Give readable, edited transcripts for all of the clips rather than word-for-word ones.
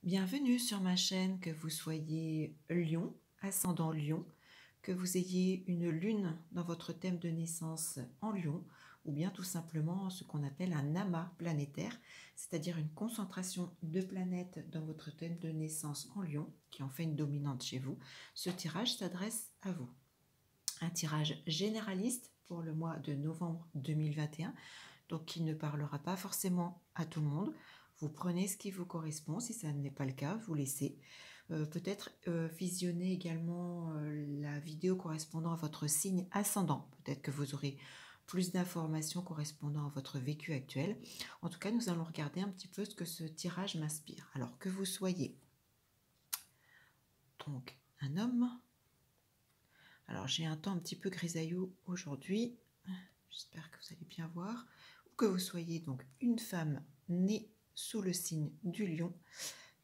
Bienvenue sur ma chaîne, que vous soyez Lion, ascendant Lion, que vous ayez une lune dans votre thème de naissance en Lion, ou bien tout simplement ce qu'on appelle un amas planétaire, c'est-à-dire une concentration de planètes dans votre thème de naissance en Lion, qui en fait une dominante chez vous. Ce tirage s'adresse à vous. Un tirage généraliste pour le mois de novembre 2021, donc qui ne parlera pas forcément à tout le monde. Vous prenez ce qui vous correspond, si ça n'est pas le cas, vous laissez. Peut-être visionner également la vidéo correspondant à votre signe ascendant. Peut-être que vous aurez plus d'informations correspondant à votre vécu actuel. En tout cas, nous allons regarder un petit peu ce que ce tirage m'inspire. Alors que vous soyez donc un homme. Alors j'ai un temps un petit peu grisailleux aujourd'hui. J'espère que vous allez bien voir. Ou que vous soyez donc une femme née sous le signe du lion.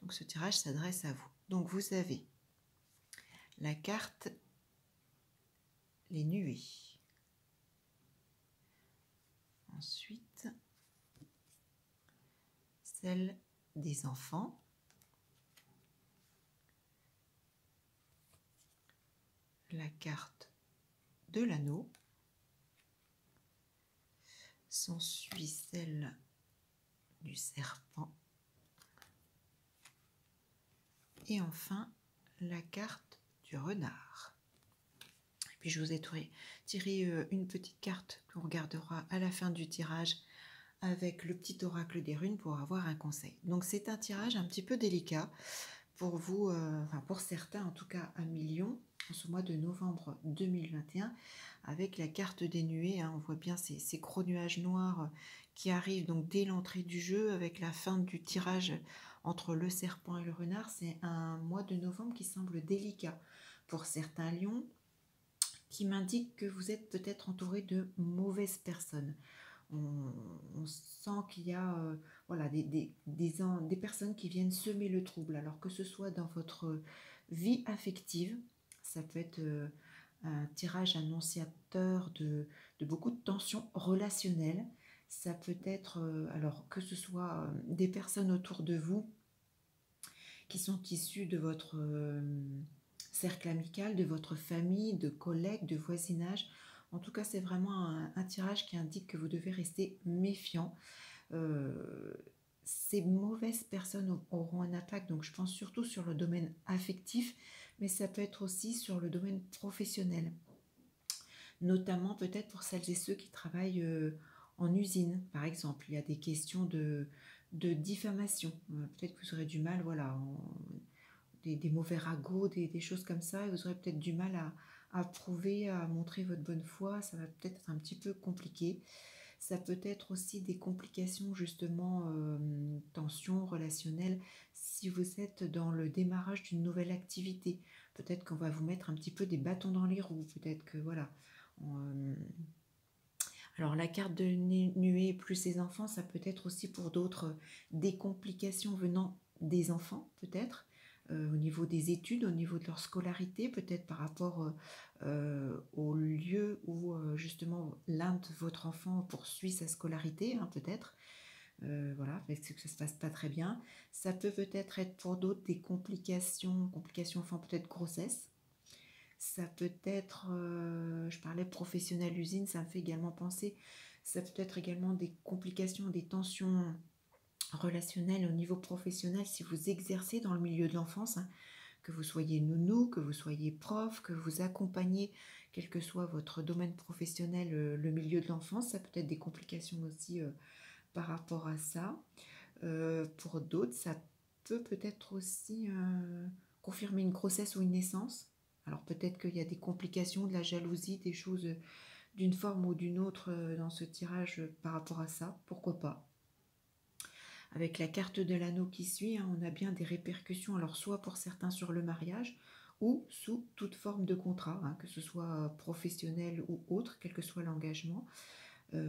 Donc ce tirage s'adresse à vous. Donc vous avez la carte les nuées. Ensuite, celle des enfants. La carte de l'anneau. S'ensuit celle du serpent. Et enfin, la carte du renard. Et puis je vous ai tiré une petite carte qu'on regardera à la fin du tirage avec le petit oracle des runes pour avoir un conseil. Donc c'est un tirage un petit peu délicat pour vous, enfin pour certains en tout cas à millions, en ce mois de novembre 2021, avec la carte des nuées. On voit bien ces gros nuages noirs qui arrivent donc dès l'entrée du jeu, avec la fin du tirage entre le serpent et le renard. C'est un mois de novembre qui semble délicat pour certains lions, qui m'indique que vous êtes peut-être entouré de mauvaises personnes. On sent qu'il y a voilà, des personnes qui viennent semer le trouble, alors que ce soit dans votre vie affective, ça peut être un tirage annonciateur de beaucoup de tensions relationnelles. Ça peut être, alors que ce soit des personnes autour de vous qui sont issues de votre cercle amical, de votre famille, de collègues, de voisinage. En tout cas, c'est vraiment un tirage qui indique que vous devez rester méfiant. Ces mauvaises personnes auront un impact, donc je pense surtout sur le domaine affectif, mais ça peut être aussi sur le domaine professionnel. Notamment peut-être pour celles et ceux qui travaillent en usine, par exemple. Il y a des questions de diffamation. Peut-être que vous aurez du mal, voilà, des mauvais ragots, des choses comme ça, et vous aurez peut-être du mal à prouver, à montrer votre bonne foi. Ça va peut-être être un petit peu compliqué. Ça peut être aussi des complications, justement, tensions relationnelles, si vous êtes dans le démarrage d'une nouvelle activité. Peut-être qu'on va vous mettre un petit peu des bâtons dans les roues. Peut-être que, voilà. Alors, la carte de nuée plus ses enfants, ça peut être aussi pour d'autres des complications venant des enfants, peut-être. Au niveau des études, au niveau de leur scolarité, peut-être par rapport au lieu où justement l'un de votre enfant poursuit sa scolarité, peut-être. Voilà, parce que ça se passe pas très bien. Ça peut-être être pour d'autres des complications enfants, peut-être grossesse. Ça peut être, je parlais professionnel usine, ça me fait également penser, ça peut être également des complications, des tensions relationnel au niveau professionnel si vous exercez dans le milieu de l'enfance, que vous soyez nounou, que vous soyez prof, que vous accompagnez, quel que soit votre domaine professionnel, le milieu de l'enfance. Ça peut être des complications aussi par rapport à ça. Pour d'autres, ça peut-être aussi confirmer une grossesse ou une naissance. Alors peut-être qu'il y a des complications, de la jalousie, des choses d'une forme ou d'une autre dans ce tirage par rapport à ça, pourquoi pas. Avec la carte de l'anneau qui suit, on a bien des répercussions, alors soit pour certains sur le mariage, ou sous toute forme de contrat, que ce soit professionnel ou autre, quel que soit l'engagement. Il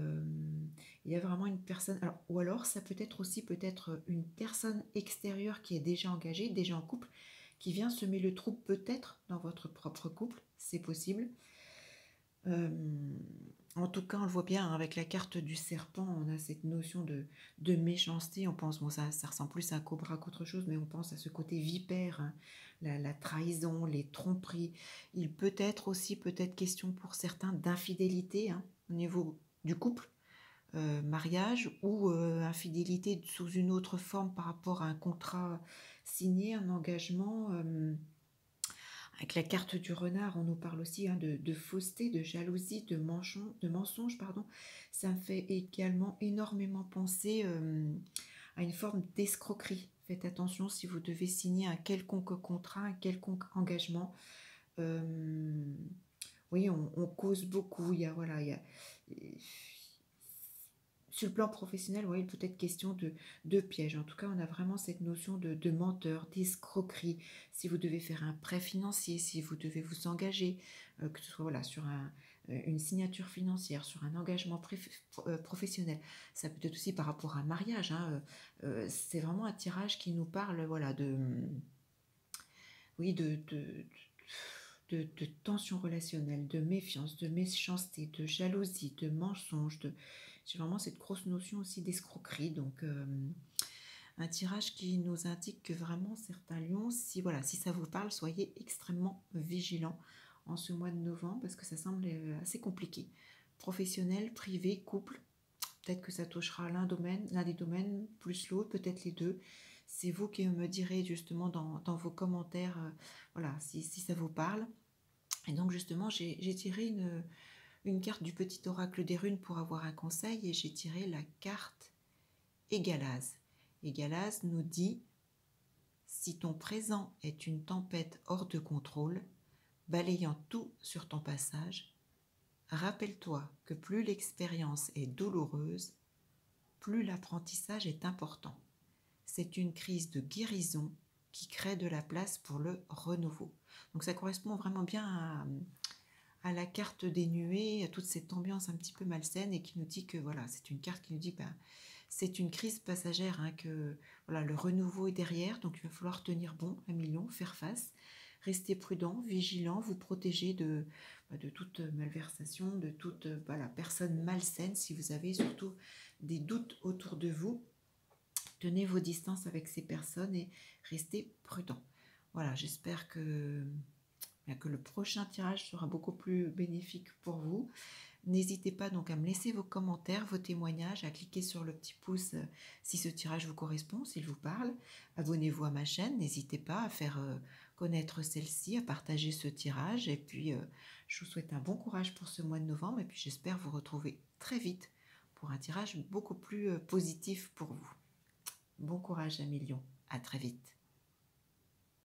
y a vraiment une personne, ou alors ça peut être aussi peut-être une personne extérieure qui est déjà engagée, déjà en couple, qui vient semer le trouble peut-être dans votre propre couple, c'est possible. Euh, En tout cas, on le voit bien hein, avec la carte du serpent, on a cette notion de méchanceté. On pense, bon, ça ressemble plus à un cobra qu'autre chose, mais on pense à ce côté vipère, hein, la trahison, les tromperies. Il peut être aussi peut-être question pour certains d'infidélité hein, au niveau du couple, mariage ou infidélité sous une autre forme par rapport à un contrat signé, un engagement. Avec la carte du renard, on nous parle aussi hein, de fausseté, de jalousie, de mensonge, pardon. Ça me fait également énormément penser à une forme d'escroquerie. Faites attention si vous devez signer un quelconque contrat, un quelconque engagement. Euh, oui, on cause beaucoup. Sur le plan professionnel, oui, il peut être question de piège. En tout cas, on a vraiment cette notion de menteur, d'escroquerie. Si vous devez faire un prêt financier, si vous devez vous engager, que ce soit voilà, sur une signature financière, sur un engagement professionnel. Ça peut être aussi par rapport à un mariage. Hein, c'est vraiment un tirage qui nous parle voilà, oui, de tension relationnelle, de méfiance, de méchanceté, de jalousie, de mensonge. J'ai vraiment cette grosse notion aussi d'escroquerie. Donc, un tirage qui nous indique que vraiment certains lions, si, voilà, si ça vous parle, soyez extrêmement vigilants en ce mois de novembre parce que ça semble assez compliqué. Professionnel, privé, couple, peut-être que ça touchera l'un des domaines plus l'autre, peut-être les deux. C'est vous qui me direz justement dans vos commentaires voilà, si ça vous parle. Et donc justement, j'ai tiré une carte du petit oracle des runes pour avoir un conseil et j'ai tiré la carte Égalase. Égalase nous dit « Si ton présent est une tempête hors de contrôle, balayant tout sur ton passage, rappelle-toi que plus l'expérience est douloureuse, plus l'apprentissage est important. C'est une crise de guérison qui crée de la place pour le renouveau. » Donc ça correspond vraiment bien à la carte des nuées, à toute cette ambiance un petit peu malsaine et qui nous dit que voilà, c'est une carte qui nous dit ben, c'est une crise passagère, hein, que voilà, le renouveau est derrière, donc il va falloir tenir bon à million, faire face, rester prudent, vigilant, vous protéger de toute malversation, de toute voilà, personne malsaine si vous avez surtout des doutes autour de vous. Tenez vos distances avec ces personnes et restez prudent. Voilà, j'espère que le prochain tirage sera beaucoup plus bénéfique pour vous. N'hésitez pas donc à me laisser vos commentaires, vos témoignages, à cliquer sur le petit pouce si ce tirage vous correspond, s'il vous parle. Abonnez-vous à ma chaîne, n'hésitez pas à faire connaître celle-ci, à partager ce tirage. Et puis, je vous souhaite un bon courage pour ce mois de novembre. Et puis, j'espère vous retrouver très vite pour un tirage beaucoup plus positif pour vous. Bon courage à millions, à très vite.